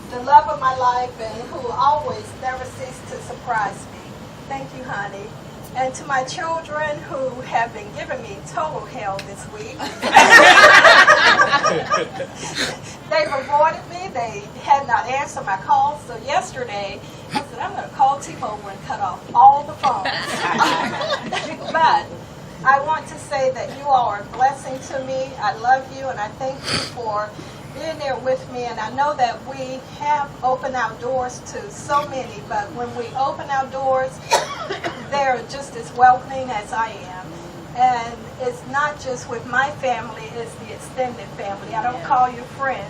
the love of my life and who always never cease to surprise me. Thank you, honey. And to my children who have been giving me total hell this week. They've avoided me. They had not answered my calls. So yesterday, I said, I'm going to call T-Mobile and cut off all the phones. But I want to say that you all are a blessing to me. I love you, and I thank you for being there with me. And I know that we have opened our doors to so many, but when we open our doors, they're just as welcoming as I am. And it's not just with my family, it's the extended family. I don't call you friends,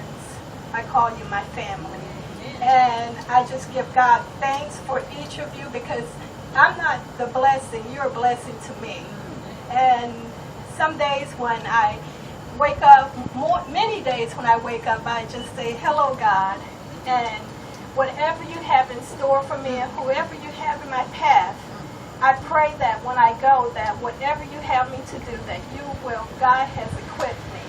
I call you my family. And I just give God thanks for each of you, because I'm not the blessing, you're a blessing to me. And some days when I wake up, many days when I wake up, I just say, hello, God. And whatever you have in store for me and whoever you have in my path, I pray that when I go, that whatever you have me to do, that you will, God has equipped me.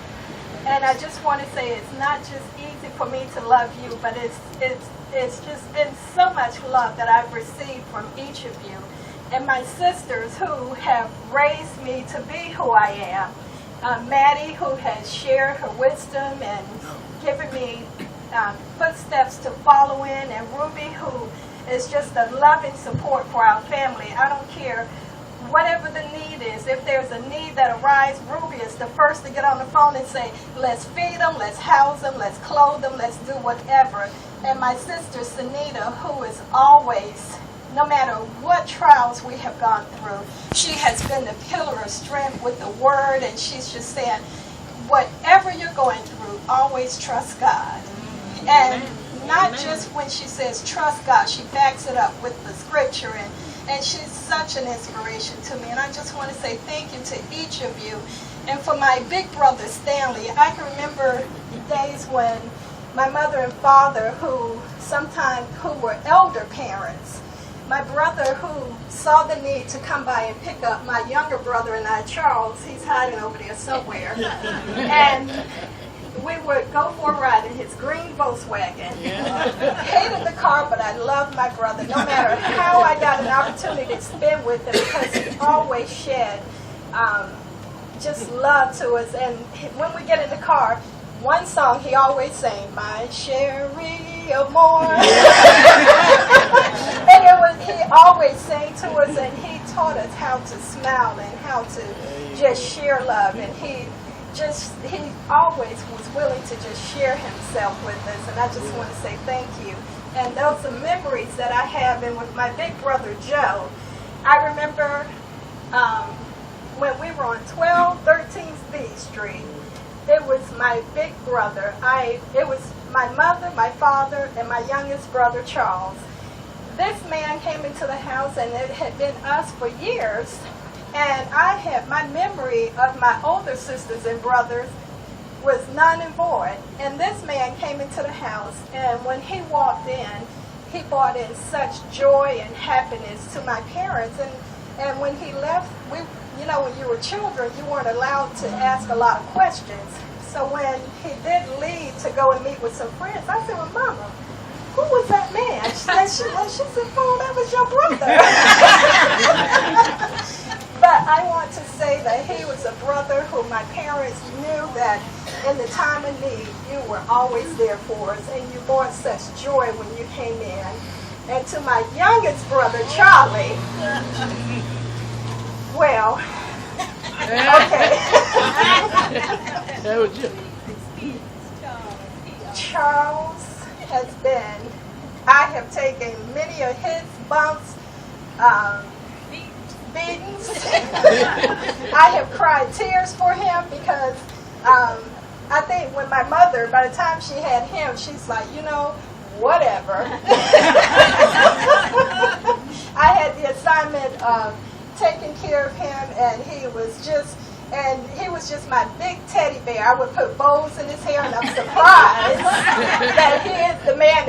And I just want to say it's not just easy for me to love you, but it's just been so much love that I've received from each of you. And my sisters who have raised me to be who I am. Maddie, who has shared her wisdom and given me footsteps to follow in, and Ruby, who is just a loving support for our family. I don't care whatever the need is. If there's a need that arises, Ruby is the first to get on the phone and say, let's feed them, let's house them, let's clothe them, let's do whatever. And my sister, Sunita, who is always, no matter what trials we have gone through, she has been the pillar of strength with the word, and she's just saying, whatever you're going through, always trust God. And not just when she says trust God, she backs it up with the scripture, and she's such an inspiration to me. And I just want to say thank you to each of you. And for my big brother, Stanley, I can remember days when my mother and father, who were elder parents, my brother who saw the need to come by and pick up my younger brother and I, Charles, he's hiding over there somewhere, and we would go for a ride in his green Volkswagen. Hated the car, but I loved my brother, no matter how I got an opportunity to spend with him, because he always shed just love to us. And when we get in the car, one song he always sang, My Sherry Amore. And he always sang to us, and he taught us how to smile and how to just share love. And he always was willing to just share himself with us. And I just want to say thank you. And those are memories that I have. And with my big brother, Joe, I remember when we were on 1213 B Street, it was my big brother. It was my mother, my father, and my youngest brother, Charles. This man came into the house, and it had been us for years. And my memory of my older sisters and brothers was none and void. And this man came into the house, and when he walked in, he brought in such joy and happiness to my parents. And when he left, when you were children, you weren't allowed to ask a lot of questions. So when he did leave to go and meet with some friends, I said, well, Mama, who was that man? She said, oh, that was your brother. But I want to say that he was a brother who my parents knew that in the time of need, you were always there for us, and you brought such joy when you came in. And to my youngest brother, Charlie, well, okay. Charles has been, I have taken many of his bumps, beatings. I have cried tears for him, because I think when my mother, by the time she had him, she's like, whatever. I had the assignment of taking care of him, and he was just my big teddy bear. I would put bows in his hair, and I'm surprised that he is the man that